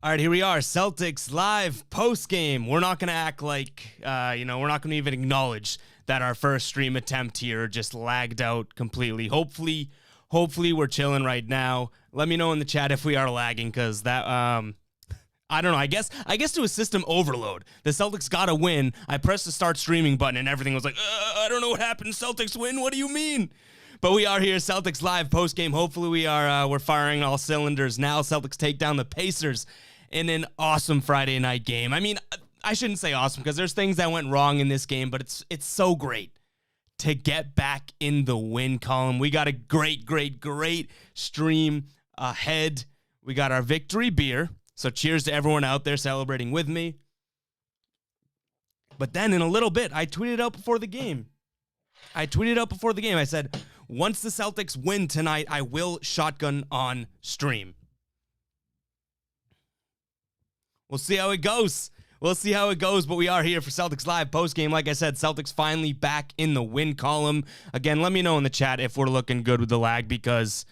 All right, here we are, Celtics live post-game. We're not going to act like, we're not going to even acknowledge that our first stream attempt here just lagged out completely. Hopefully we're chilling right now. Let me know in the chat if we are lagging, because that, I don't know. I guess to a system overload. The Celtics got to win. I pressed the start streaming button and everything was like, I don't know what happened. Celtics win? What do you mean? But we are here, Celtics live post-game. Hopefully we're firing all cylinders now. Celtics take down the Pacers in an awesome Friday night game. I mean, I shouldn't say awesome because there's things that went wrong in this game, but it's so great to get back in the win column. We got a great stream ahead. We got our victory beer. So cheers to everyone out there celebrating with me. But then in a little bit, I tweeted out before the game. I said, once the Celtics win tonight, I will shotgun on stream. We'll see how it goes. But we are here for Celtics Live postgame. Like I said, Celtics finally back in the win column. Again, let me know in the chat if we're looking good with the lag, because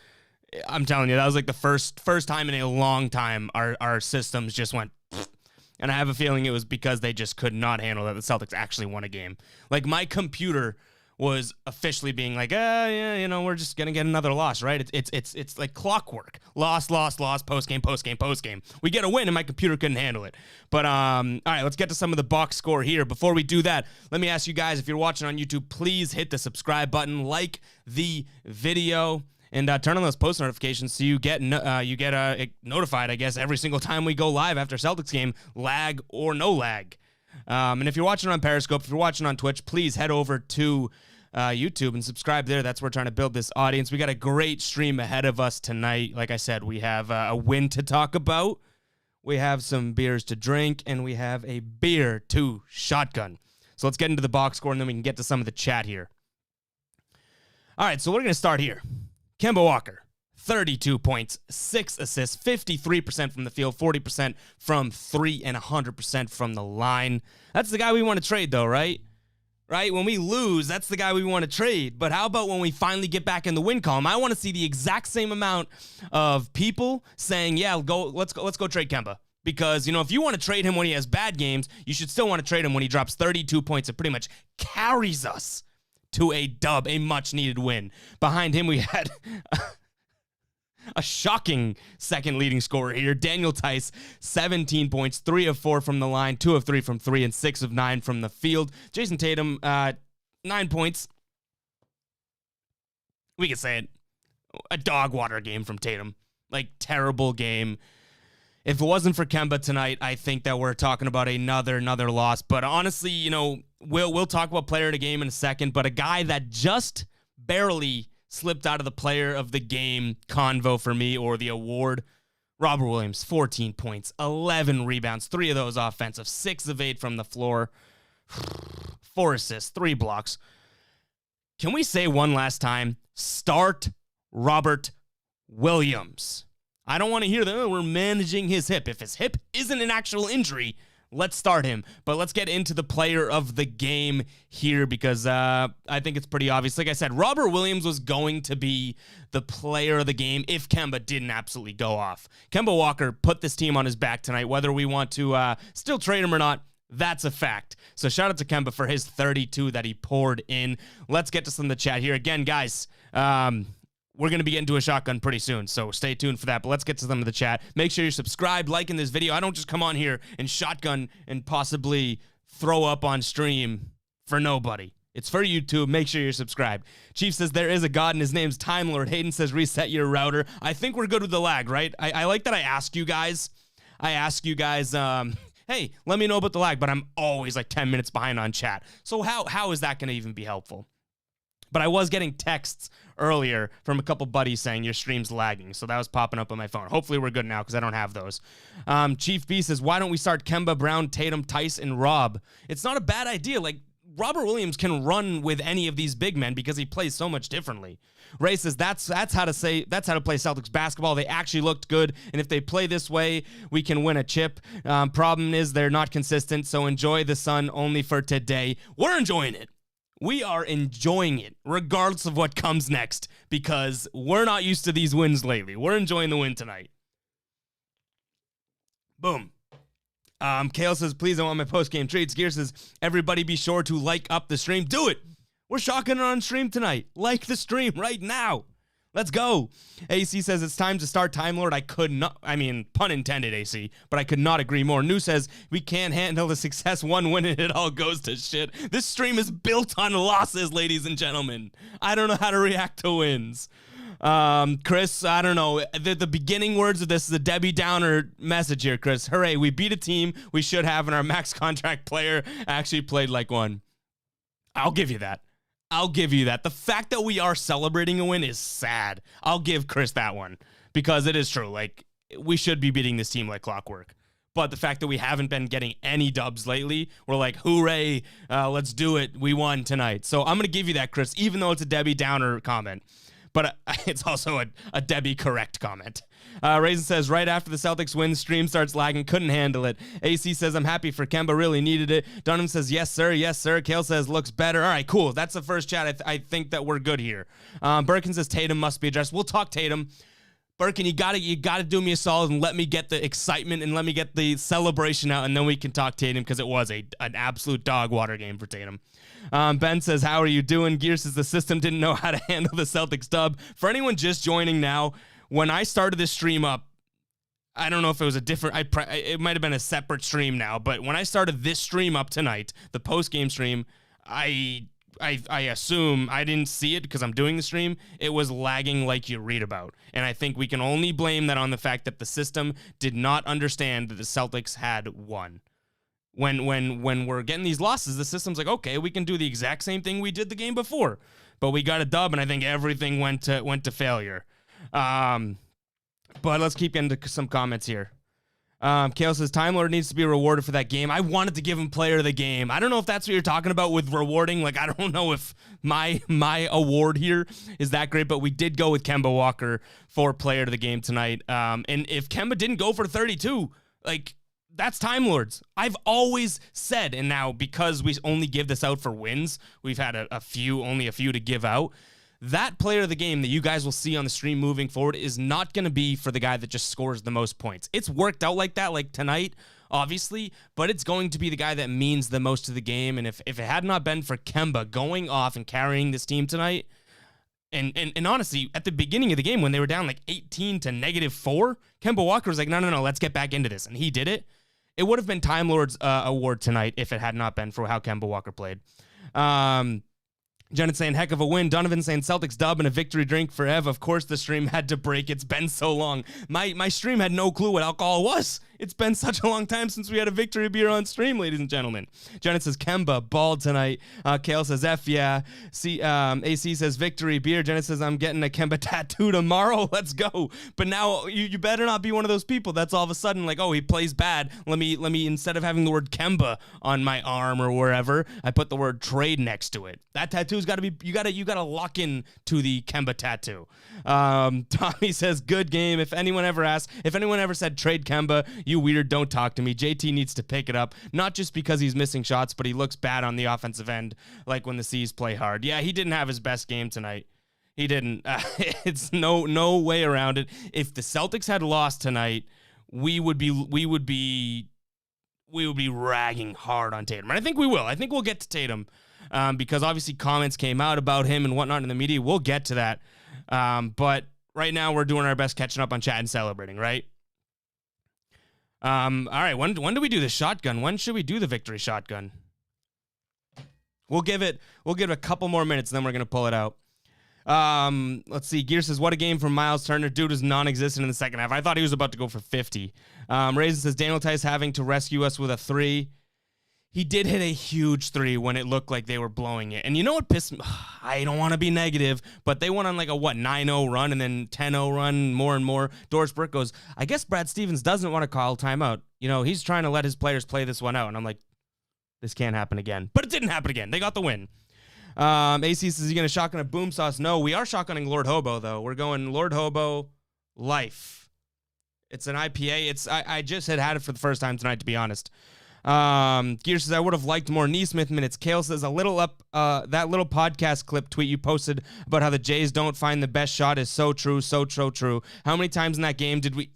I'm telling you, that was like the first time in a long time our systems just went, and I have a feeling it was because they just could not handle that the Celtics actually won a game. Like, my computer was officially being like, we're just gonna get another loss, right? It's like clockwork. Loss, post-game. We get a win, and my computer couldn't handle it. But all right, let's get to some of the box score here. Before we do that, let me ask you guys, if you're watching on YouTube, please hit the subscribe button, like the video, and turn on those post notifications so you get notified, I guess, every single time we go live after Celtics game, lag or no lag. And if you're watching on Periscope, if you're watching on Twitch, please head over to YouTube and subscribe there. That's where we're trying to build this audience. We got a great stream ahead of us tonight. Like I said, we have a win to talk about. We have some beers to drink, and we have a beer to shotgun. So let's get into the box score, and then we can get to some of the chat here. All right, so we're going to start here. Kemba Walker, 32 points, 6 assists, 53% from the field, 40% from 3, and 100% from the line. That's the guy we want to trade, though, right? Right? When we lose, that's the guy we want to trade. But how about when we finally get back in the win column? I want to see the exact same amount of people saying, yeah, let's go trade Kemba. Because, if you want to trade him when he has bad games, you should still want to trade him when he drops 32 points and pretty much carries us to a dub, a much-needed win. Behind him, we had a shocking second leading scorer here. Daniel Tice, 17 points, 3 of 4 from the line, 2 of 3 from 3, and 6 of 9 from the field. Jason Tatum, 9 points. We could say it. A dog water game from Tatum. Like, terrible game. If it wasn't for Kemba tonight, I think that we're talking about another loss. But honestly, we'll talk about player of the game in a second, but a guy that just barely slipped out of the player of the game convo for me, or the award, Robert Williams, 14 points, 11 rebounds, 3 of those offensive, 6 of 8 from the floor, 4 assists, 3 blocks. Can we say one last time, start Robert Williams? I don't want to hear that we're managing his hip. If his hip isn't an actual injury, let's start him. But let's get into the player of the game here, because I think it's pretty obvious. Like I said, Robert Williams was going to be the player of the game if Kemba didn't absolutely go off. Kemba Walker put this team on his back tonight. Whether we want to still trade him or not, that's a fact. So shout out to Kemba for his 32 that he poured in. Let's get to some of the chat here. Again, guys, we're going to be getting to a shotgun pretty soon, so stay tuned for that. But let's get to some of the chat. Make sure you're subscribed, liking this video. I don't just come on here and shotgun and possibly throw up on stream for nobody. It's for YouTube. Make sure you're subscribed. Chief says there is a God and his name's Time Lord. Hayden says reset your router. I think we're good with the lag, right? I like that I ask you guys, hey, let me know about the lag, but I'm always like 10 minutes behind on chat. So how is that going to even be helpful? But I was getting texts earlier from a couple buddies saying your stream's lagging. So that was popping up on my phone. Hopefully we're good now because I don't have those. Chief B says, why don't we start Kemba, Brown, Tatum, Tice, and Rob? It's not a bad idea. Like, Robert Williams can run with any of these big men because he plays so much differently. Ray says that's how to play Celtics basketball. They actually looked good, and if they play this way, we can win a chip. Problem is they're not consistent, so enjoy the sun only for today. We're enjoying it. We are enjoying it, regardless of what comes next, because we're not used to these wins lately. We're enjoying the win tonight. Boom. Kale says, please, I want my post-game treats. Gear says, everybody be sure to like up the stream. Do it. We're shocking it on stream tonight. Like the stream right now. Let's go. AC says, it's time to start Time Lord. I could not, pun intended, AC, but I could not agree more. New says, we can't handle the success one win and it all goes to shit. This stream is built on losses, ladies and gentlemen. I don't know how to react to wins. Chris, I don't know. The beginning words of this is a Debbie Downer message here, Chris. Hooray, we beat a team we should have, and our max contract player actually played like one. I'll give you that. I'll give you that. The fact that we are celebrating a win is sad. I'll give Chris that one because it is true. Like, we should be beating this team like clockwork. But the fact that we haven't been getting any dubs lately, we're like, hooray, let's do it. We won tonight. So I'm going to give you that, Chris, even though it's a Debbie Downer comment. But it's also a Debbie correct comment. Raisin says, right after the Celtics win, stream starts lagging, couldn't handle it. AC says, I'm happy for Kemba, really needed it. Dunham says, yes, sir, yes, sir. Kale says, looks better. All right, cool. That's the first chat. I think that we're good here. Birkin says, Tatum must be addressed. We'll talk Tatum. Birkin, you gotta do me a solid and let me get the excitement and let me get the celebration out, and then we can talk Tatum because it was an absolute dog water game for Tatum. Ben says, how are you doing? Gear says, the system didn't know how to handle the Celtics dub. For anyone just joining now, when I started this stream up, I don't know if it was a different, it might have been a separate stream now, but when I started this stream up tonight, the post-game stream, I assume, I didn't see it because I'm doing the stream, it was lagging like you read about. And I think we can only blame that on the fact that the system did not understand that the Celtics had won. When we're getting these losses, the system's like, okay, we can do the exact same thing we did the game before. But we got a dub, and I think everything went to failure. But let's keep getting to some comments here. Kale says, Time Lord needs to be rewarded for that game. I wanted to give him player of the game. I don't know if that's what you're talking about with rewarding. Like, I don't know if my award here is that great, but we did go with Kemba Walker for player of the game tonight. And if Kemba didn't go for 32, like, that's Time Lords. I've always said, and now because we only give this out for wins, we've had only a few to give out. That player of the game that you guys will see on the stream moving forward is not going to be for the guy that just scores the most points. It's worked out like that, like tonight, obviously, but it's going to be the guy that means the most to the game. And if it had not been for Kemba going off and carrying this team tonight, and honestly, at the beginning of the game when they were down like 18 to -4, Kemba Walker was like, no, let's get back into this. And he did it. It would have been Time Lord's award tonight if it had not been for how Kemba Walker played. Janet saying, heck of a win. Donovan saying, Celtics dub and a victory drink for Ev. Of course the stream had to break. It's been so long. My stream had no clue what alcohol was. It's been such a long time since we had a victory beer on stream, ladies and gentlemen. Janet says, Kemba, bald tonight. Kale says, F, yeah. AC says, victory beer. Janet says, I'm getting a Kemba tattoo tomorrow. Let's go. But now, you better not be one of those people that's all of a sudden like, oh, he plays bad. Let me instead of having the word Kemba on my arm or wherever, I put the word trade next to it. That tattoo's got to be, you got to lock in to the Kemba tattoo. Tommy says, good game. If anyone ever said trade Kemba, you weird, don't talk to me. JT needs to pick it up, not just because he's missing shots, but he looks bad on the offensive end, like when the C's play hard. Yeah, he didn't have his best game tonight. He didn't. It's no way around it. If the Celtics had lost tonight, we would be ragging hard on Tatum. And I think we will. I think we'll get to Tatum because obviously comments came out about him and whatnot in the media. We'll get to that. But right now we're doing our best catching up on chat and celebrating, right? All right, when do we do the shotgun? When should we do the victory shotgun? We'll give it a couple more minutes, and then we're going to pull it out. Let's see. Gear says, what a game from Miles Turner. Dude was non-existent in the second half. I thought he was about to go for 50. Raisin says, Daniel Tice having to rescue us with a 3. He did hit a huge 3 when it looked like they were blowing it. And you know what pissed me? I don't want to be negative, but they went on like a, 9-0 run and then 10-0 run, more and more. Doris Burke goes, I guess Brad Stevens doesn't want to call timeout. You know, he's trying to let his players play this one out. And I'm like, this can't happen again. But it didn't happen again. They got the win. AC says, you going to shotgun a boom sauce? No, we are shotgunning Lord Hobo, though. We're going Lord Hobo Life. It's an IPA. I just had it for the first time tonight, to be honest. Gear says, I would have liked more Neesmith minutes. Kale says, that little podcast clip tweet you posted about how the Jays don't find the best shot is so true, so true. How many times in that game did we...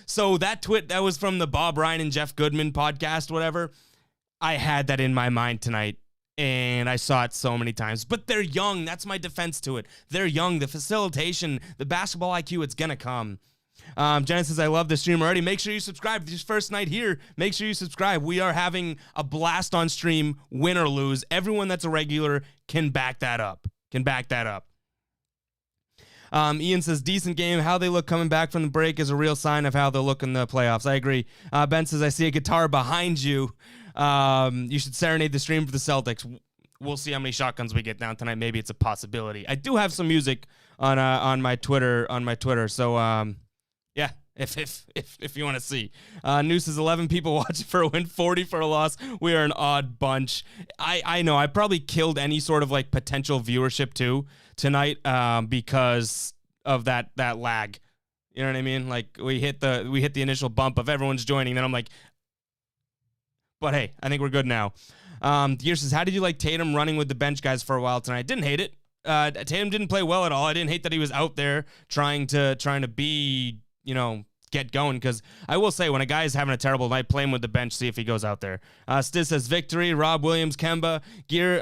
So that tweet, that was from the Bob Ryan and Jeff Goodman podcast, whatever. I had that in my mind tonight, and I saw it so many times. But they're young. That's my defense to it. They're young. The facilitation, the basketball IQ, it's going to come. Jenna says, I love the stream already. Make sure you subscribe. This first night here, make sure you subscribe. We are having a blast on stream, win or lose. Everyone that's a regular can back that up. Ian says, decent game. How they look coming back from the break is a real sign of how they'll look in the playoffs. I agree. Ben says, I see a guitar behind you. You should serenade the stream for the Celtics. We'll see how many shotguns we get down tonight. Maybe it's a possibility. I do have some music on my Twitter. So, yeah, if you want to see. Noose is 11 people watching for a win, 40 for a loss. We are an odd bunch. I know I probably killed any sort of like potential viewership too tonight because of that lag. You know what I mean? Like we hit the initial bump of everyone's joining, then I'm like, but hey, I think we're good now. Gear says, how did you like Tatum running with the bench guys for a while tonight? Didn't hate it. Tatum didn't play well at all. I didn't hate that he was out there trying to be, get going, because I will say when a guy is having a terrible night, play him with the bench, see if he goes out there. Stiz says victory, Rob Williams, Kemba. Gear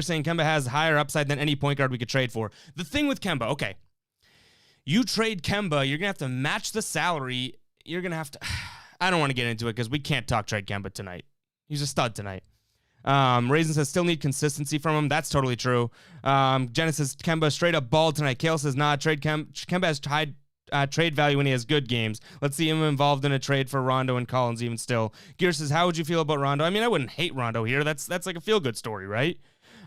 saying Kemba has higher upside than any point guard we could trade for. The thing with Kemba, okay, you trade Kemba, you're going to have to match the salary. You're going to have to, I don't want to get into it because we can't talk trade Kemba tonight. He's a stud tonight. Raisin says still need consistency from him. That's totally true. Jenna says Kemba straight up ball tonight. Kale says nah, Kemba has high trade value when he has good games. Let's see him involved in a trade for Rondo and Collins even still. Gear says, how would you feel about Rondo? I mean, I wouldn't hate Rondo here. That's like a feel-good story, right?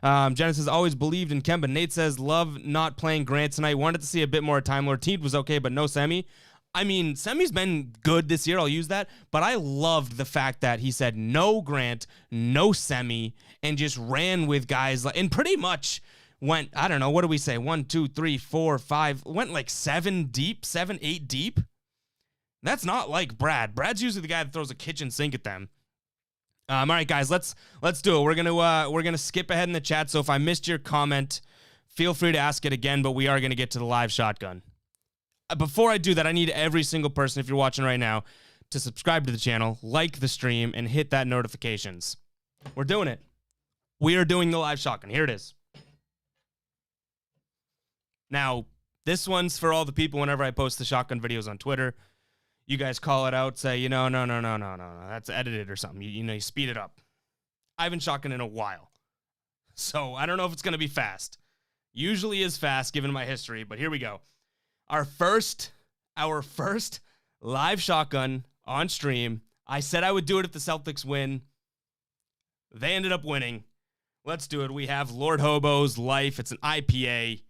Jenna says, always believed in Kemba. Nate says, love not playing Grant tonight. Wanted to see a bit more time. Lord Teed was okay, but no Semi. I mean, Semi's been good this year. I'll use that. But I loved the fact that he said no Grant, no Semi, and just ran with guys and pretty much went, I don't know, what do we say? 1, 2, 3, 4, 5, went like 7, 8 deep. That's not like Brad. Brad's usually the guy that throws a kitchen sink at them. All right, guys, let's do it. We're gonna skip ahead in the chat. So if I missed your comment, feel free to ask it again. But we are gonna get to the live shotgun. Before I do that, I need every single person, if you're watching right now, to subscribe to the channel, like the stream, and hit that notifications. We're doing it. We are doing the live shotgun. Here it is. Now, this one's for all the people whenever I post the shotgun videos on Twitter. You guys call it out, say, no, that's edited or something. You speed it up. I haven't shotgunned in a while. So I don't know if it's going to be fast. Usually is fast given my history, but here we go. Our first live shotgun on stream. I said I would do it if the Celtics win. They ended up winning. Let's do it. We have Lord Hobo's Life. It's an IPA.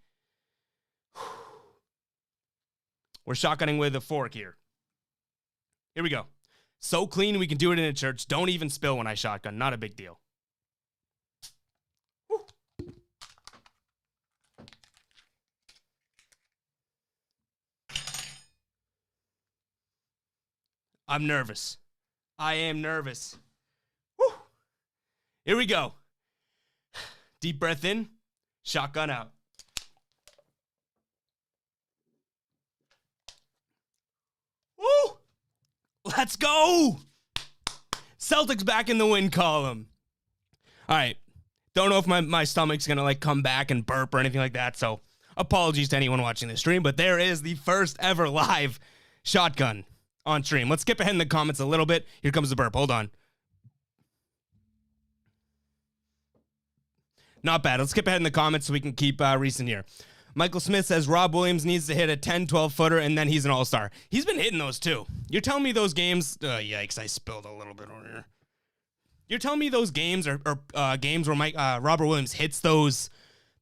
We're shotgunning with a fork here. Here we go. So clean we can do it in a church. Don't even spill when I shotgun. Not a big deal. Woo. I'm nervous. I am nervous. Woo. Here we go. Deep breath in. Shotgun out. Woo! Let's go! Celtics back in the win column. All right. Don't know if my stomach's going to like come back and burp or anything like that. So apologies to anyone watching this stream, but there is the first ever live shotgun on stream. Let's skip ahead in the comments a little bit. Here comes the burp. Hold on. Not bad. Let's skip ahead in the comments so we can keep recent here. Michael Smith says Rob Williams needs to hit a 10, 12-footer, and then he's an all-star. He's been hitting those, too. You're telling me those games... yikes, I spilled a little bit over here. You're telling me those games are games where Robert Williams hits those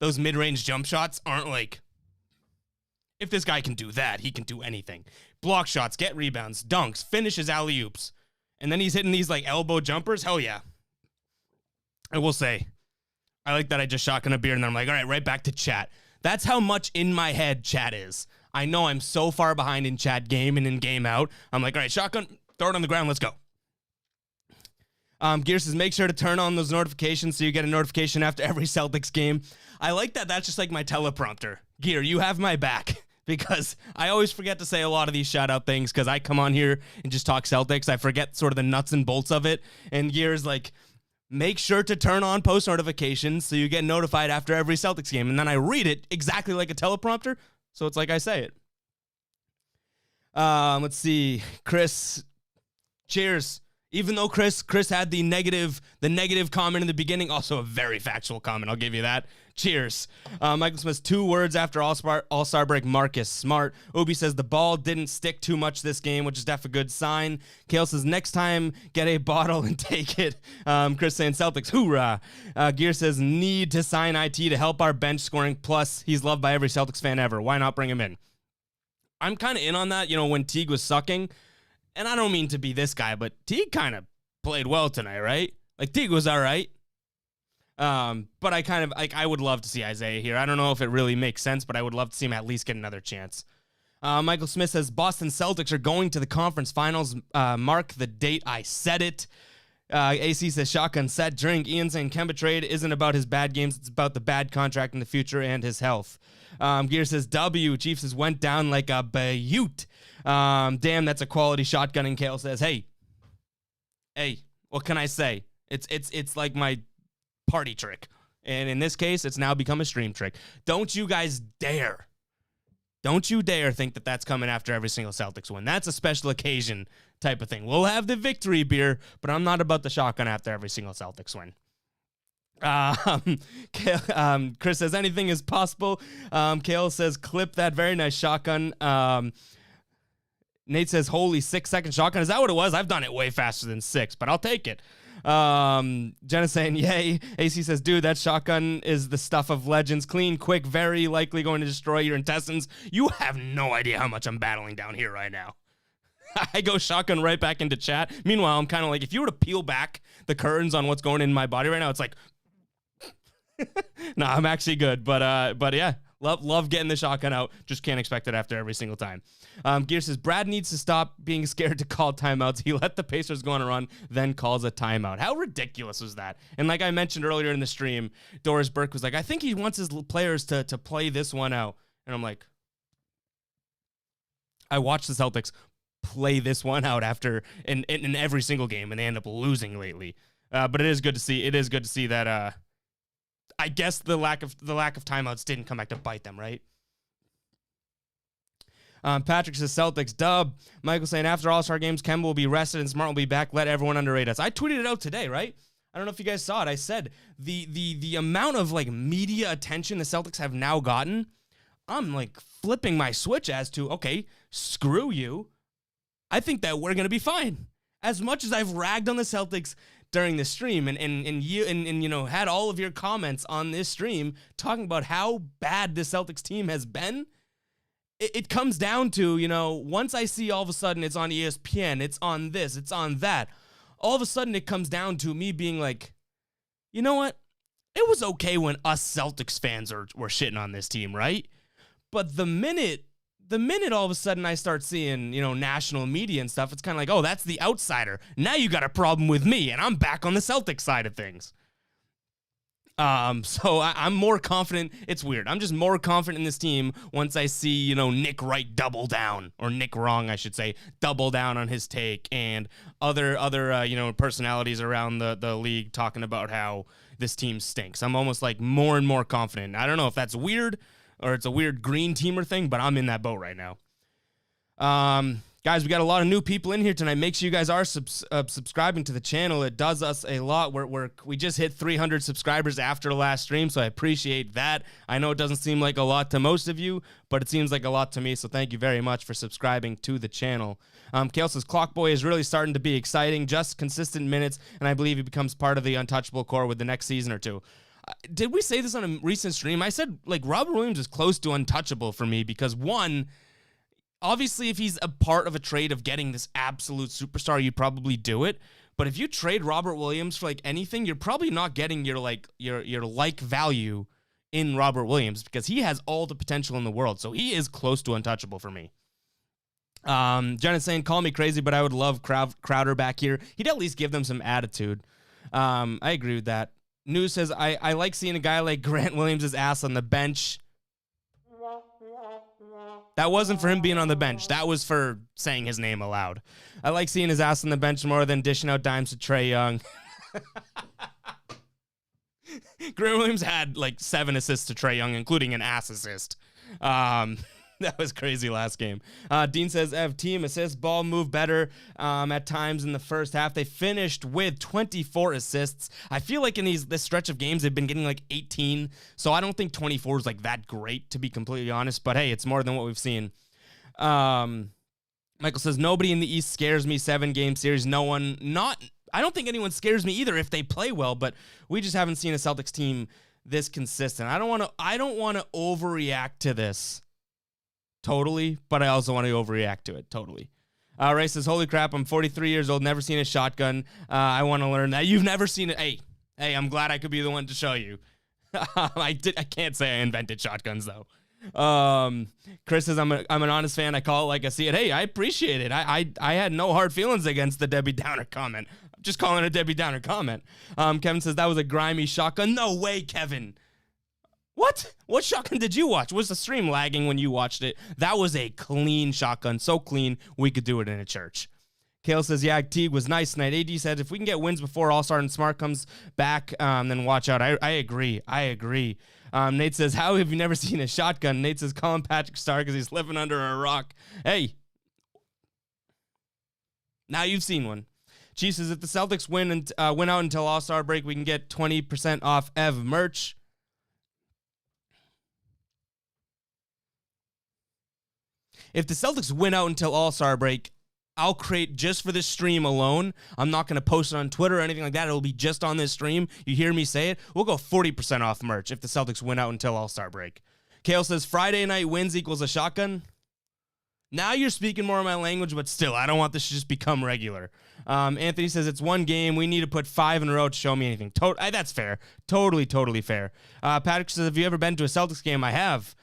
mid-range jump shots aren't like... If this guy can do that, he can do anything. Block shots, get rebounds, dunks, finishes alley-oops. And then he's hitting these, like, elbow jumpers? Hell yeah. I will say, I like that I just shotgun a beer, and then I'm like, all right, right back to chat. That's how much in my head chat is. I know I'm so far behind in chat game and in game out. I'm like, all right, shotgun, throw it on the ground, let's go. Gear says, make sure to turn on those notifications so you get a notification after every Celtics game. I like that. That's just like my teleprompter. Gear, you have my back. because I always forget to say a lot of these shout-out things because I come on here and just talk Celtics. I forget sort of the nuts and bolts of it. And Gear's like, make sure to turn on post notifications so you get notified after every Celtics game. And then I read it exactly like a teleprompter, so it's like I say it. Let's see. Chris, cheers. Even though Chris had the negative comment in the beginning, also a very factual comment. I'll give you that. Cheers. Michael Smith, 2 words after All-Star break. Marcus Smart. Obi says the ball didn't stick too much this game, which is definitely a good sign. Kale says next time get a bottle and take it. Chris saying Celtics, hoorah. Gear says need to sign IT to help our bench scoring. Plus he's loved by every Celtics fan ever. Why not bring him in? I'm kind of in on that. You know, when Teague was sucking. And I don't mean to be this guy, but Teague kind of played well tonight, right? Like, Teague was all right. But I kind of, like, I would love to see Isaiah here. I don't know if it really makes sense, but I would love to see him at least get another chance. Michael Smith says, Boston Celtics are going to the conference finals. Mark the date. I said it. AC says, shotgun set, drink. Ian saying, Kemba trade isn't about his bad games. It's about the bad contract in the future and his health. Gear says, W. Chief says, went down like a bayute. Damn, that's a quality shotgun. And Kale says, hey, what can I say? It's like my party trick. And in this case, it's now become a stream trick. Don't you guys dare. Don't you dare think that that's coming after every single Celtics win. That's a special occasion type of thing. We'll have the victory beer, but I'm not about the shotgun after every single Celtics win. Chris says anything is possible. Kale says clip that very nice shotgun. Nate says holy 6-second shotgun. Is that what it was? I've done it way faster than 6, but I'll take it. Jenna's saying yay. AC says dude, that shotgun is the stuff of legends. Clean, quick, very likely going to destroy your intestines. You have no idea how much I'm battling down here right now. I go shotgun right back into chat. Meanwhile, I'm kind of like, if you were to peel back the curtains on what's going in my body right now, it's like no, I'm actually good, but yeah, love getting the shotgun out. Just can't expect it after every single time. Gear says Brad needs to stop being scared to call timeouts. He let the Pacers go on a run, then calls a timeout. How ridiculous was that? And like I mentioned earlier in the stream, Doris Burke was like, I think he wants his players to play this one out, and I'm like, I watched the Celtics play this one out after in every single game, and they end up losing lately. But it is good to see. It is good to see that. I guess the lack of timeouts didn't come back to bite them, right? Patrick says Celtics dub. Michael saying after All-Star games, Kemba will be rested and Smart will be back. Let everyone underrate us. I tweeted it out today, right? I don't know if you guys saw it. I said the amount of like media attention the Celtics have now gotten. I'm like flipping my switch as to, okay, screw you. I think that we're gonna be fine. As much as I've ragged on the Celtics during the stream and you know had all of your comments on this stream talking about how bad the Celtics team has been, it comes down to, you know, once I see all of a sudden it's on ESPN, it's on this, it's on that, all of a sudden it comes down to me being like, you know what? It was okay when us Celtics fans were shitting on this team, right? But the minute all of a sudden I start seeing, you know, national media and stuff, it's kind of like, oh, that's the outsider. Now you got a problem with me, and I'm back on the Celtics side of things. So I'm more confident. It's weird. I'm just more confident in this team once I see, you know, Nick Wright double down, or Nick Wrong, I should say, double down on his take, and other you know, personalities around the league talking about how this team stinks. I'm almost like more and more confident. I don't know if that's weird, or it's a weird green teamer thing, but I'm in that boat right now. Guys, we got a lot of new people in here tonight. Make sure you guys are subscribing to the channel. It does us a lot. We just hit 300 subscribers after the last stream, so I appreciate that. I know it doesn't seem like a lot to most of you, but it seems like a lot to me, so thank you very much for subscribing to the channel. Kale says, Clockboy is really starting to be exciting. Just consistent minutes, and I believe he becomes part of the untouchable core with the next season or two. Did we say this on a recent stream? I said, like, Robert Williams is close to untouchable for me because, one, obviously if he's a part of a trade of getting this absolute superstar, you'd probably do it. But if you trade Robert Williams for, like, anything, you're probably not getting your value in Robert Williams because he has all the potential in the world. So he is close to untouchable for me. Jen is saying, call me crazy, but I would love Crowder back here. He'd at least give them some attitude. I agree with that. News says, I like seeing a guy like Grant Williams' ass on the bench. That wasn't for him being on the bench. That was for saying his name aloud. I like seeing his ass on the bench more than dishing out dimes to Trae Young. Grant Williams had like 7 assists to Trae Young, including an ass assist. That was crazy last game. Dean says, Ev, team assists, ball move better at times in the first half. They finished with 24 assists. I feel like in this stretch of games, they've been getting like 18. So I don't think 24 is like that great, to be completely honest. But hey, it's more than what we've seen. Michael says, nobody in the East scares me. 7-game series. I don't think anyone scares me either if they play well, but we just haven't seen a Celtics team this consistent. I don't want to overreact to this. Totally, but I also want to overreact to it. Totally. Ray says, holy crap, I'm 43 years old, never seen a shotgun. I want to learn that. You've never seen it. Hey, I'm glad I could be the one to show you. I can't say I invented shotguns, though. Chris says, I'm an honest fan. I call it like I see it. Hey, I appreciate it. I had no hard feelings against the Debbie Downer comment. I'm just calling it a Debbie Downer comment. Kevin says, that was a grimy shotgun. No way, Kevin. What shotgun did you watch? Was the stream lagging when you watched it? That was a clean shotgun. So clean, we could do it in a church. Kale says, yeah, Teague was nice tonight. AD said, if we can get wins before All-Star and Smart comes back, then watch out. I agree. Nate says, how have you never seen a shotgun? Nate says, call him Patrick Star because he's living under a rock. Hey, now you've seen one. Chief says, if the Celtics win out until All-Star break, we can get 20% off Ev merch. If the Celtics win out until All-Star break, I'll create just for this stream alone. I'm not going to post it on Twitter or anything like that. It'll be just on this stream. You hear me say it? We'll go 40% off merch if the Celtics win out until All-Star break. Kale says, Friday night wins equals a shotgun. Now you're speaking more of my language, but still, I don't want this to just become regular. Anthony says, it's one game. We need to put 5 in a row to show me anything. That's fair. Totally fair. Patrick says, have you ever been to a Celtics game? I have,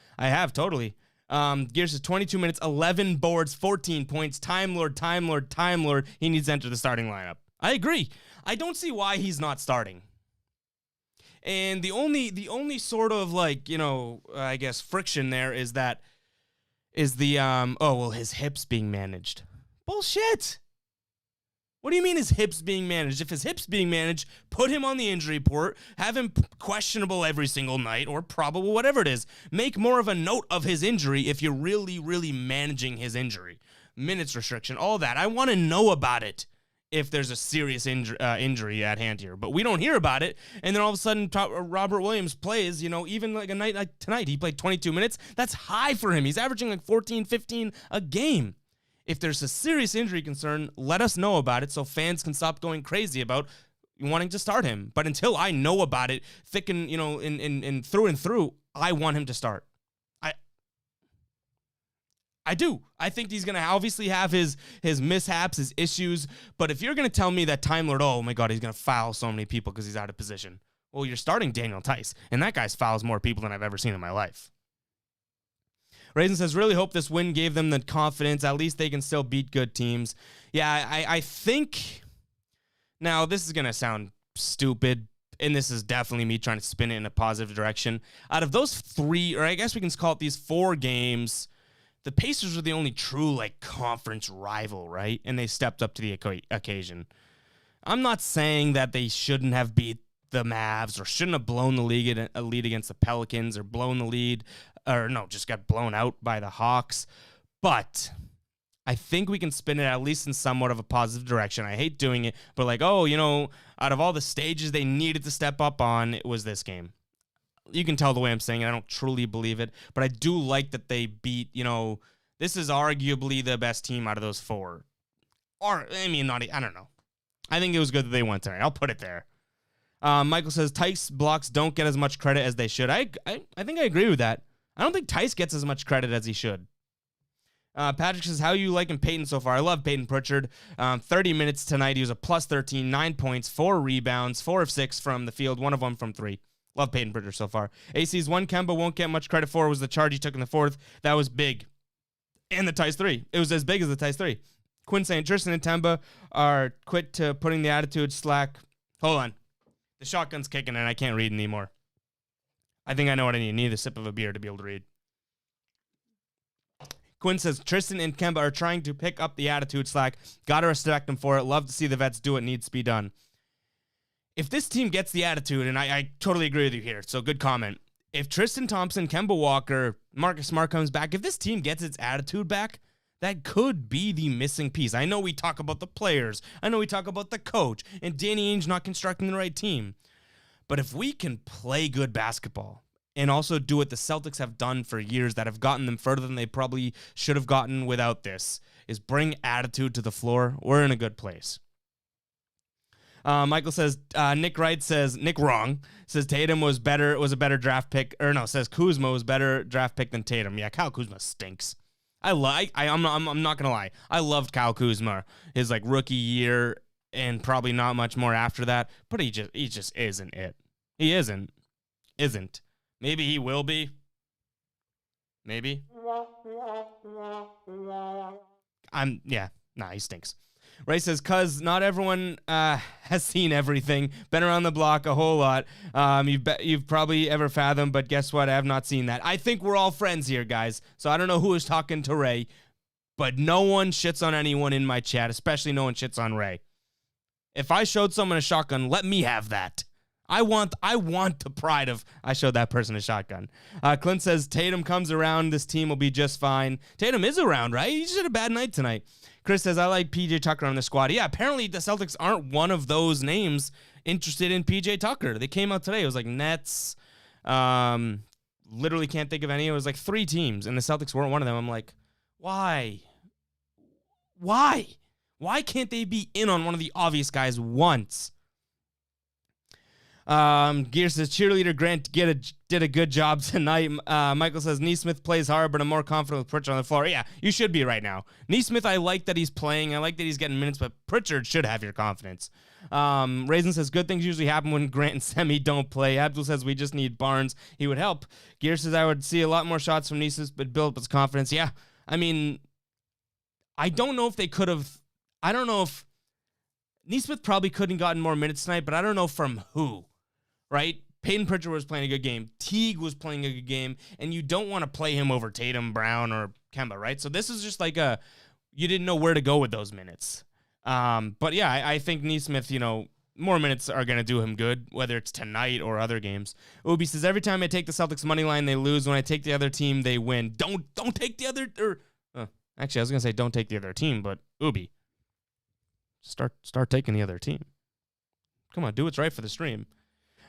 totally. Gears says 22 minutes, 11 boards, 14 points. Time Lord. He needs to enter the starting lineup. I agree. I don't see why he's not starting. And the only sort of like, I guess friction there is his hips being managed. Bullshit. What do you mean his hips being managed? If his hips being managed, put him on the injury report, have him questionable every single night or probable, whatever it is. Make more of a note of his injury if you're really, really managing his injury. Minutes restriction, all that. I want to know about it if there's a serious injury at hand here. But we don't hear about it, and then all of a sudden Robert Williams plays, even like a night like tonight, he played 22 minutes. That's high for him. He's averaging like 14, 15 a game. If there's a serious injury concern, let us know about it so fans can stop going crazy about wanting to start him. But until I know about it, thick and, in through and through, I want him to start. I do. I think he's going to obviously have his mishaps, his issues. But if you're going to tell me that Time Lord, oh my God, he's going to foul so many people because he's out of position. Well, you're starting Daniel Tice, and that guy's fouls more people than I've ever seen in my life. Raisin says, really hope this win gave them the confidence. At least they can still beat good teams. Yeah, I think... Now, this is going to sound stupid, and this is definitely me trying to spin it in a positive direction. Out of those 3, or I guess we can call it these 4 games, the Pacers were the only true, conference rival, right? And they stepped up to the occasion. I'm not saying that they shouldn't have beat the Mavs or shouldn't have blown the lead against the Pelicans or blown the lead... just got blown out by the Hawks. But I think we can spin it at least in somewhat of a positive direction. I hate doing it, but out of all the stages they needed to step up on, it was this game. You can tell the way I'm saying it. I don't truly believe it, but I do like that they beat, this is arguably the best team out of those 4. Or, I don't know. I think it was good that they went there. I'll put it there. Michael says, Tice blocks don't get as much credit as they should. I think I agree with that. I don't think Tice gets as much credit as he should. Patrick says, how are you liking Peyton so far? I love Peyton Pritchard. 30 minutes tonight. He was a plus 13, 9 points, 4 rebounds, 4 of 6 from the field, 1 of them from 3. Love Peyton Pritchard so far. AC's one Kemba won't get much credit for was the charge he took in the 4th. That was big. And the Tice 3. It was as big as the Tice 3. Quinn saying, Tristan and Kemba are quit to putting the attitude slack. Hold on. The shotgun's kicking and I can't read anymore. I think I know what I need. I need a sip of a beer to be able to read. Quinn says, Tristan and Kemba are trying to pick up the attitude slack. Gotta respect them for it. Love to see the vets do what needs to be done. If this team gets the attitude, and I totally agree with you here, so good comment. If Tristan Thompson, Kemba Walker, Marcus Smart comes back, if this team gets its attitude back, that could be the missing piece. I know we talk about the players. I know we talk about the coach, and Danny Ainge not constructing the right team. But if we can play good basketball and also do what the Celtics have done for years that have gotten them further than they probably should have gotten without this, is bring attitude to the floor, we're in a good place. Michael says, Nick Wright says, Nick wrong, says Tatum was a better draft pick, says Kuzma was better draft pick than Tatum. Yeah, Kyle Kuzma stinks. I'm not gonna lie. I loved Kyle Kuzma, his like rookie year, and probably not much more after that, but he just isn't it. He isn't. Maybe he will be. Maybe. He stinks. Ray says, cuz not everyone has seen everything, been around the block a whole lot. You've probably ever fathomed, but guess what? I have not seen that. I think we're all friends here, guys. So I don't know who is talking to Ray, but no one shits on anyone in my chat, especially no one shits on Ray. If I showed someone a shotgun, let me have that. I want the pride of I showed that person a shotgun. Clint says, Tatum comes around, this team will be just fine. Tatum is around, right? He just had a bad night tonight. Chris says, I like PJ Tucker on the squad. Yeah, apparently the Celtics aren't one of those names interested in PJ Tucker. They came out today. It was like Nets. Literally can't think of any. It was like 3 teams, and the Celtics weren't one of them. I'm like, why? Why can't they be in on one of the obvious guys once? Gear says, cheerleader Grant did a good job tonight. Michael says, Neesmith plays hard, but I'm more confident with Pritchard on the floor. Yeah, you should be right now. Neesmith, I like that he's playing. I like that he's getting minutes, but Pritchard should have your confidence. Raisin says, good things usually happen when Grant and Semi don't play. Abdul says, we just need Barnes. He would help. Gear says, I would see a lot more shots from Neesmith, but build up his confidence. Yeah, I mean, I don't know if they could have. I don't know if Neesmith probably couldn't gotten more minutes tonight, but I don't know from who. Right? Peyton Pritchard was playing a good game. Teague was playing a good game. And you don't want to play him over Tatum, Brown, or Kemba, right? So this is just like you didn't know where to go with those minutes. But yeah, I think Neesmith, more minutes are going to do him good, whether it's tonight or other games. Ubi says, every time I take the Celtics money line, they lose. When I take the other team, they win. Don't take the other, actually, I was going to say don't take the other team, but Ubi, start taking the other team. Come on, do what's right for the stream.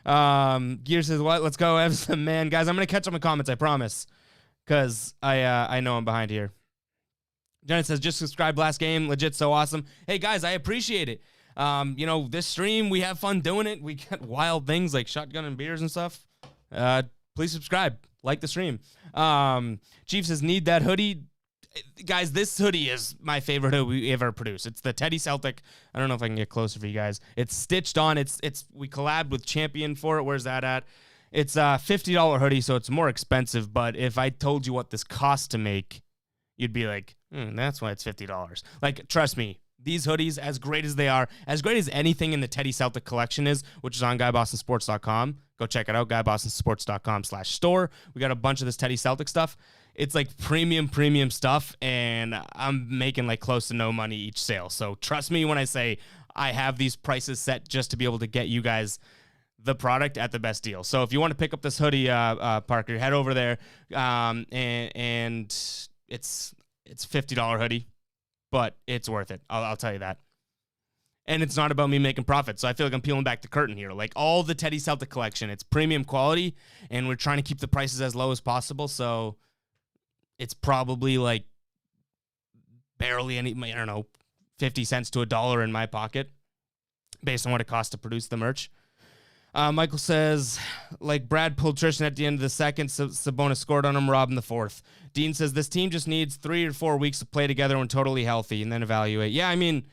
Gear says, what? Let's go. Ev's the man. Guys, I'm going to catch up in comments, I promise. Because I know I'm behind here. Janet says, just subscribed last game. Legit so awesome. Hey, guys, I appreciate it. This stream, we have fun doing it. We get wild things like shotgun and beers and stuff. Please subscribe. Like the stream. Chief says, need that hoodie. Guys, this hoodie is my favorite hoodie we ever produced. It's the Teddy Celtic. I don't know if I can get closer for you guys. It's stitched on. We collabed with Champion for it. Where's that at? It's a $50 hoodie, so it's more expensive. But if I told you what this costs to make, you'd be like, that's why it's $50. Like, trust me, these hoodies, as great as they are, as great as anything in the Teddy Celtic collection is, which is on GuyBostonSports.com. Go check it out, GuyBostonSports.com/store. We got a bunch of this Teddy Celtic stuff. It's like premium stuff, and I'm making like close to no money each sale. So trust me when I say I have these prices set just to be able to get you guys the product at the best deal. So if you want to pick up this hoodie, Parker, head over there, and it's $50 hoodie, but it's worth it. I'll tell you that. And it's not about me making profit. So I feel like I'm peeling back the curtain here. Like all the Teddy Celtic collection, it's premium quality, and we're trying to keep the prices as low as possible. So it's probably like barely any, 50 cents to $1 in my pocket based on what it costs to produce the merch. Michael says, like Brad pulled Tristan at the end of the second, Sabonis scored on him, robbed in the fourth. Dean says, this team just needs 3 or 4 weeks to play together when totally healthy and then evaluate. Yeah, I mean,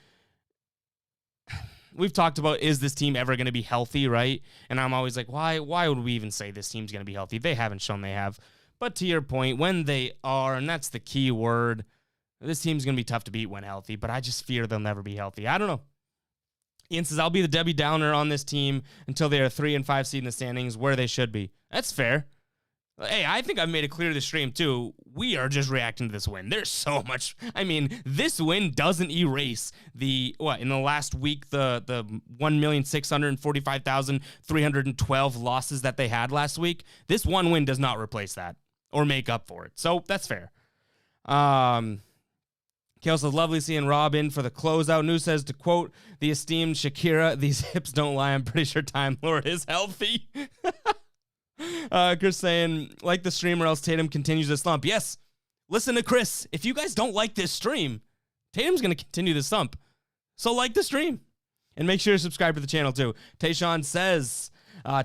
we've talked about, is this team ever going to be healthy, right? And I'm always like, why would we even say this team's going to be healthy? They haven't shown they have. But to your point, when they are, and that's the key word, this team's going to be tough to beat when healthy, but I just fear they'll never be healthy. I don't know. Ian says, I'll be the Debbie Downer on this team until they are 3 and 5 seed in the standings where they should be. That's fair. Hey, I think I've made it clear to the stream, too. We are just reacting to this win. There's so much. I mean, this win doesn't erase in the last week, the 1,645,312 losses that they had last week. This one win does not replace that or make up for it. So that's fair. Kale says, lovely seeing Rob in for the closeout. News says, to quote the esteemed Shakira, these hips don't lie. I'm pretty sure Time Lord is healthy. Chris saying, like the stream or else Tatum continues to slump. Yes, listen to Chris. If you guys don't like this stream, Tatum's going to continue to slump. So like the stream. And make sure to subscribe to the channel too. Tayshawn says,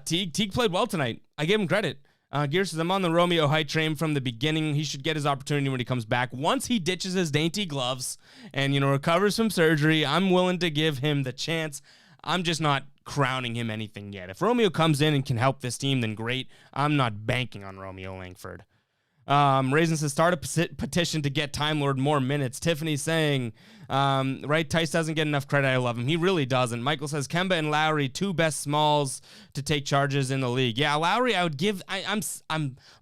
Teague played well tonight. I gave him credit. Gear says, I'm on the Romeo hype train from the beginning. He should get his opportunity when he comes back. Once he ditches his dainty gloves and, recovers from surgery, I'm willing to give him the chance. I'm just not crowning him anything yet. If Romeo comes in and can help this team, then great. I'm not banking on Romeo Langford. Raisin says, start a petition to get Time Lord more minutes. Tiffany saying, right, Tice doesn't get enough credit. I love him. He really doesn't. Michael says, Kemba and Lowry, two best smalls to take charges in the league. Yeah, Lowry, I would give. I'm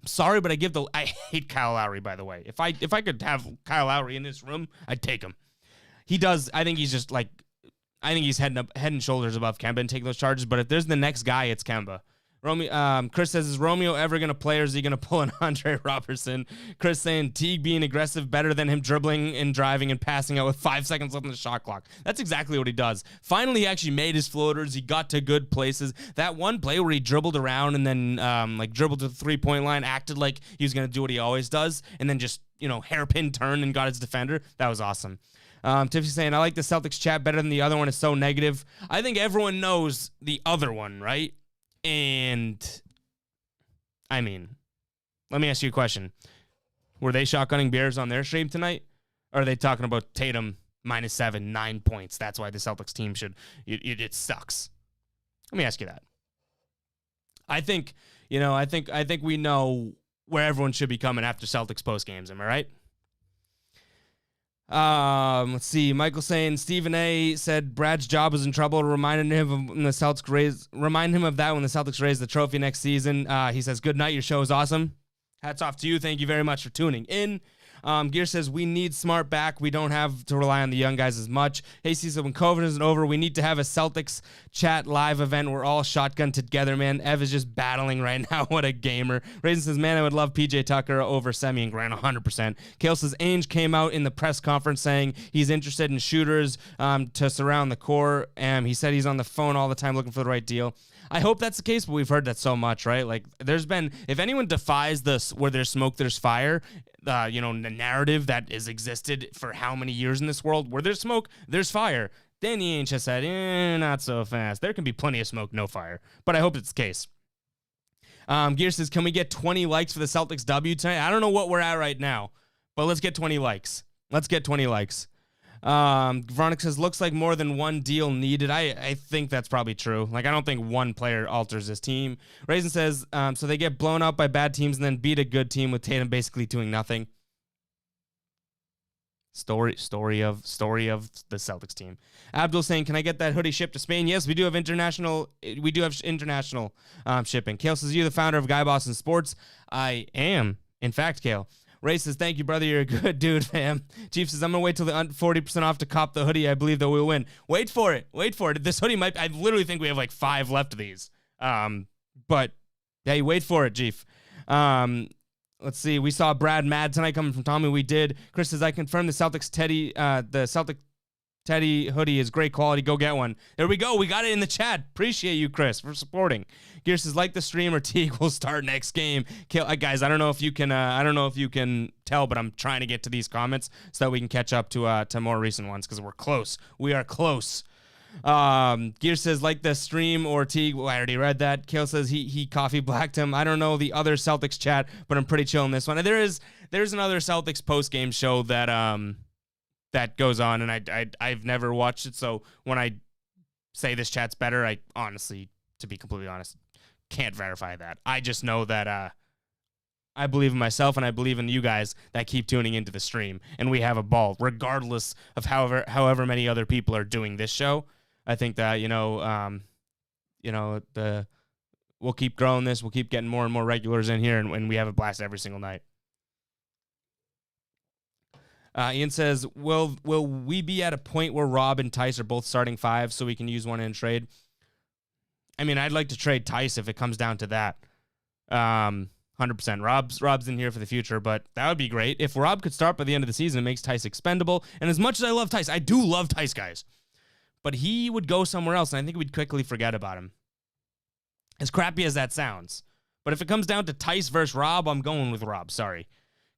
sorry, but I hate Kyle Lowry, by the way. If I could have Kyle Lowry in this room, I'd take him. He does. I think he's just like. I think he's head and shoulders above Kemba and take those charges. But if there's the next guy, it's Kemba. Chris says, is Romeo ever going to play or is he going to pull an Andre Robertson? Chris saying, Teague being aggressive better than him dribbling and driving and passing out with 5 seconds left on the shot clock. That's exactly what he does. Finally, he actually made his floaters. He got to good places. That one play where he dribbled around and then dribbled to the 3-point line, acted like he was going to do what he always does, and then just, hairpin turn and got his defender. That was awesome. Tiffany saying, I like the Celtics chat better than the other one. It's so negative. I think everyone knows the other one, right? And, I mean, let me ask you a question. Were they shotgunning beers on their stream tonight? Or are they talking about Tatum -7, 9 points? That's why the Celtics team should, it sucks. Let me ask you that. I think we know where everyone should be coming after Celtics post games. Am I right? Let's see. Michael saying Stephen A said Brad's job was in trouble. Reminded him of when the Celtics remind him of that when the Celtics raise the trophy next season. He says, good night. Your show is awesome. Hats off to you. Thank you very much for tuning in. Gear says, we need Smart back. We don't have to rely on the young guys as much. Hasty said, when COVID isn't over, we need to have a Celtics chat live event. We're all shotgun together, man. Ev is just battling right now. What a gamer. Raisin says, man, I would love PJ Tucker over Semi and Grant 100%. Kale says, Ainge came out in the press conference saying he's interested in shooters to surround the core. He said he's on the phone all the time looking for the right deal. I hope that's the case, but we've heard that so much, right? Like, there's been, if anyone defies this, where there's smoke, there's fire, the narrative that has existed for how many years in this world, where there's smoke, there's fire. Danny Ainge has said, not so fast. There can be plenty of smoke, no fire. But I hope it's the case. Gear says, can we get 20 likes for the Celtics W tonight? I don't know what we're at right now, but let's get 20 likes. Let's get 20 likes. Veronica says, looks like more than one deal needed. I think that's probably true. Like, I don't think one player alters this team. Raisin says, so they get blown out by bad teams and then beat a good team with Tatum basically doing nothing. Story of the Celtics team. Abdul saying, can I get that hoodie shipped to Spain? Yes, we do have international shipping. Kale says, you're the founder of Guy Boston Sports. I am, in fact, Kale. Ray says, thank you, brother. You're a good dude, fam. Chief says, I'm going to wait till the 40% off to cop the hoodie. I believe that we'll win. Wait for it. This hoodie I literally think we have like 5 left of these. But, yeah, you wait for it, Chief. Let's see. We saw Brad mad tonight coming from Tommy. We did. Chris says, I confirm the Celtics Teddy hoodie is great quality. Go get one. There we go. We got it in the chat. Appreciate you, Chris, for supporting. Gear says, like the stream or Teague will start next game. Guys, I don't know if you can tell, but I'm trying to get to these comments so that we can catch up to more recent ones because we're close. We are close. Gear says, like the stream or Teague. Well, I already read that. Kale says he coffee blacked him. I don't know the other Celtics chat, but I'm pretty chill in this one. And there's another Celtics post game show that goes on, and I've never watched it. So when I say this chat's better, I honestly, to be completely honest, can't verify that. I just know that I believe in myself and I believe in you guys that keep tuning into the stream, and we have a ball regardless of however many other people are doing this show. I think that the we'll keep growing this. We'll keep getting more and more regulars in here, and we have a blast every single night. Ian says, will we be at a point where Rob and Tice are both starting 5 so we can use one in trade? I mean, I'd like to trade Tice if it comes down to that. 100%. Rob's in here for the future, but that would be great. If Rob could start by the end of the season, it makes Tice expendable. And as much as I love Tice, I do love Tice, guys. But he would go somewhere else, and I think we'd quickly forget about him. As crappy as that sounds. But if it comes down to Tice versus Rob, I'm going with Rob. Sorry.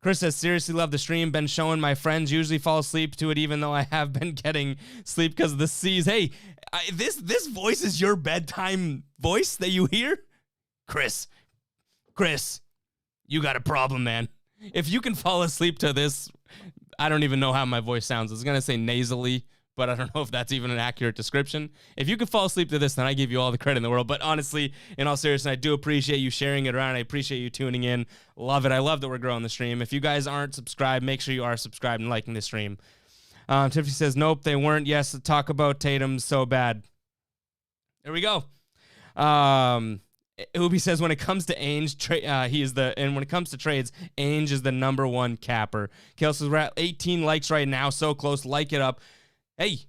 Chris says, seriously love the stream. Been showing my friends, usually fall asleep to it, even though I have been getting sleep because of the C's. Hey, this voice is your bedtime voice that you hear? Chris, you got a problem, man. If you can fall asleep to this, I don't even know how my voice sounds. I was going to say nasally, but I don't know if that's even an accurate description. If you can fall asleep to this, then I give you all the credit in the world. But honestly, in all seriousness, I do appreciate you sharing it around. I appreciate you tuning in. Love it. I love that we're growing the stream. If you guys aren't subscribed, make sure you are subscribed and liking the stream. Tiffany says, nope, they weren't. Yes, talk about Tatum so bad. There we go. Ubi says, when it comes to Ainge, and when it comes to trades, Ainge is the #1 capper. Kale says, we're at 18 likes right now. So close. Like it up. Hey,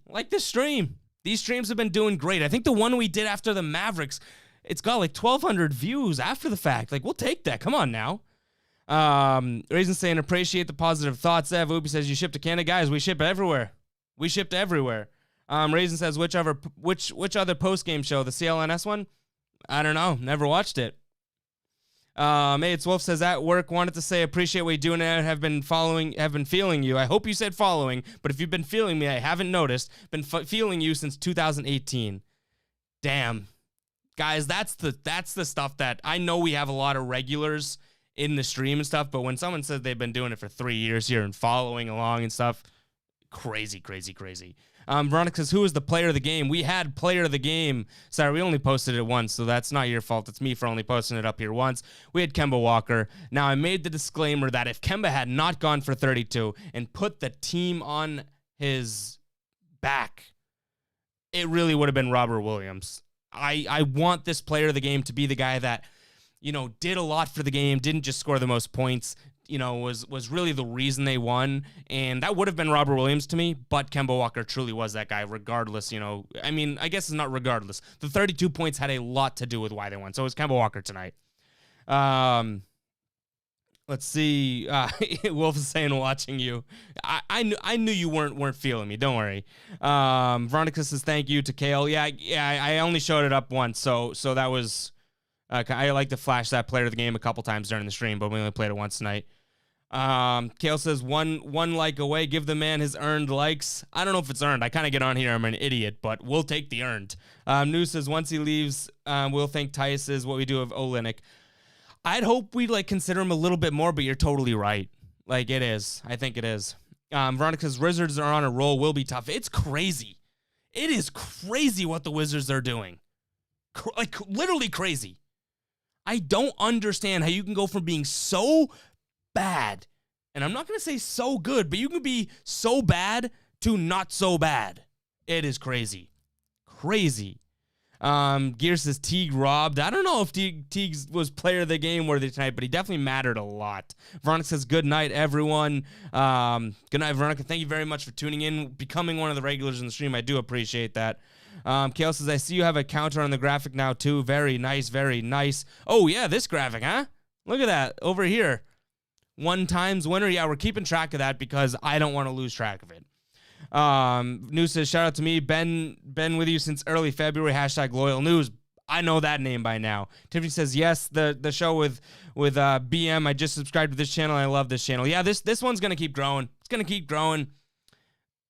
like this stream. These streams have been doing great. I think the one we did after the Mavericks, it's got like 1,200 views after the fact. Like, we'll take that. Come on now. Raisin saying, appreciate the positive thoughts. Ev Ubi says, you ship to Canada. Guys, we ship everywhere. We ship to everywhere. Raisin says, which other post-game show? The CLNS one? I don't know. Never watched it. Hey, it's Wolf says, at work, wanted to say, appreciate what you're doing and have been feeling you. I hope you said following, but if you've been feeling me, I haven't noticed. Been feeling you since 2018. Damn. Guys, that's the stuff that I know we have a lot of regulars in the stream and stuff, but when someone says they've been doing it for 3 years here and following along and stuff, crazy. Veronica says, who is the player of the game? We had player of the game. Sorry, we only posted it once, so that's not your fault. It's me for only posting it up here once. We had Kemba Walker. Now, I made the disclaimer that if Kemba had not gone for 32 and put the team on his back, it really would have been Robert Williams. I want this player of the game to be the guy that, did a lot for the game, didn't just score the most points, was really the reason they won. And that would have been Robert Williams to me, but Kemba Walker truly was that guy regardless, I mean, I guess it's not regardless. The 32 points had a lot to do with why they won. So it was Kemba Walker tonight. Let's see. Wolf is saying, watching you. I knew you weren't feeling me. Don't worry. Veronica says, thank you to Kale. Yeah, I only showed it up once. So that was, I like to flash that player of the game a couple times during the stream, but we only played it once tonight. Kale says, one like away. Give the man his earned likes. I don't know if it's earned. I kind of get on here. I'm an idiot, but we'll take the earned. News says, once he leaves, we'll think Tice is what we do of Olynyk. I'd hope we'd consider him a little bit more, but you're totally right. It is. I think it is. Veronica says, Wizards are on a roll. Will be tough. It's crazy. It is crazy what the Wizards are doing. Literally crazy. I don't understand how you can go from being so bad, and I'm not going to say so good, but you can be so bad to not so bad. It is crazy. Crazy. Gear says Teague robbed. I don't know if Teague was player of the game worthy tonight, but he definitely mattered a lot. Veronica says, good night, everyone. Good night, Veronica. Thank you very much for tuning in, becoming one of the regulars in the stream. I do appreciate that. Kale says, I see you have a counter on the graphic now, too. Very nice, very nice. Oh, yeah, this graphic, huh? Look at that over here. 1 times winner. Yeah, we're keeping track of that because I don't want to lose track of it. News says, shout out to me. Been with you since early February. #loyal news. I know that name by now. Tiffany says, yes, the show with BM. I just subscribed to this channel. I love this channel. Yeah, this one's going to keep growing. It's going to keep growing.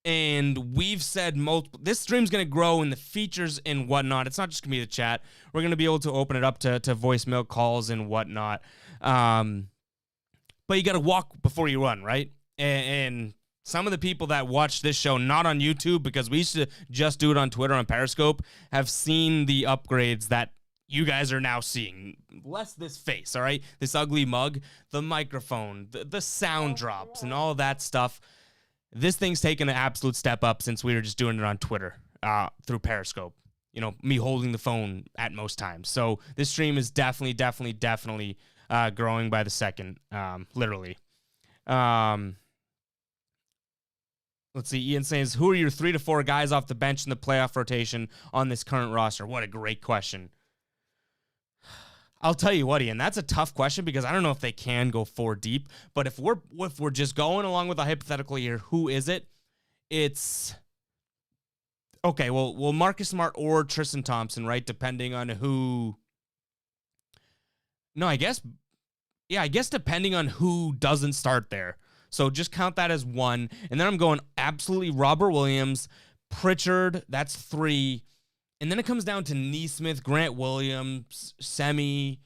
And we've said this stream's going to grow in the features and whatnot. It's not just going to be the chat. We're going to be able to open it up to voicemail calls and whatnot. But you got to walk before you run, right? And some of the people that watch this show, not on YouTube, because we used to just do it on Twitter, on Periscope, have seen the upgrades that you guys are now seeing. Less this face, all right? This ugly mug, the microphone, the sound drops, and all that stuff. This thing's taken an absolute step up since we were just doing it on Twitter through Periscope. me holding the phone at most times. So this stream is definitely growing by the second, literally. Let's see. Ian says, who are your 3 to 4 guys off the bench in the playoff rotation on this current roster? What a great question. I'll tell you what, Ian, that's a tough question because I don't know if they can go 4 deep. But if we're just going along with a hypothetical here, who is it? It's okay. Well, Marcus Smart or Tristan Thompson, right? Depending on who. No, I guess depending on who doesn't start there. So just count that as 1. And then I'm going absolutely Robert Williams, Pritchard, that's 3. And then it comes down to Nesmith, Grant Williams, Semi.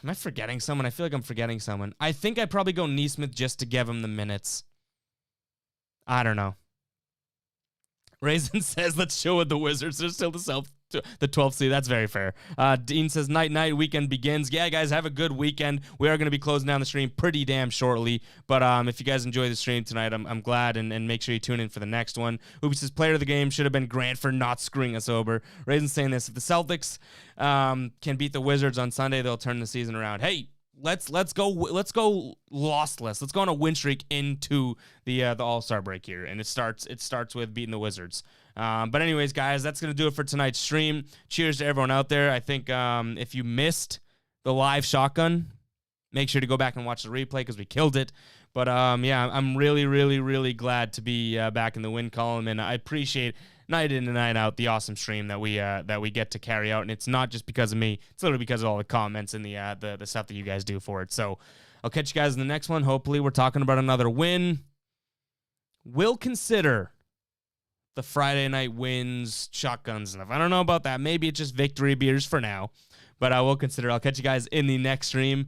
Am I forgetting someone? I feel like I'm forgetting someone. I think I'd probably go Nesmith just to give him the minutes. I don't know. Raisin says, let's chill with the Wizards. They're still the 12th seed. That's very fair. Dean says, night, weekend begins. Yeah, guys, have a good weekend. We are going to be closing down the stream pretty damn shortly. But if you guys enjoy the stream tonight, I'm glad, and make sure you tune in for the next one. Hoopy says, player of the game should have been Grant for not screwing us over. Raisin saying this, if the Celtics can beat the Wizards on Sunday, they'll turn the season around. Hey, let's go lossless. Let's go on a win streak into the All-Star break here, and it starts with beating the Wizards. But anyways, guys, that's gonna do it for tonight's stream. Cheers to everyone out there. I think if you missed the live shotgun, make sure to go back and watch the replay because we killed it. But yeah, I'm really glad to be back in the win column, and I appreciate night in and night out the awesome stream that we get to carry out. And it's not just because of me; it's literally because of all the comments and the stuff that you guys do for it. So I'll catch you guys in the next one. Hopefully, we're talking about another win. We'll consider the Friday night wins, shotguns stuff. I don't know about that. Maybe it's just victory beers for now, but I will consider. I'll catch you guys in the next stream.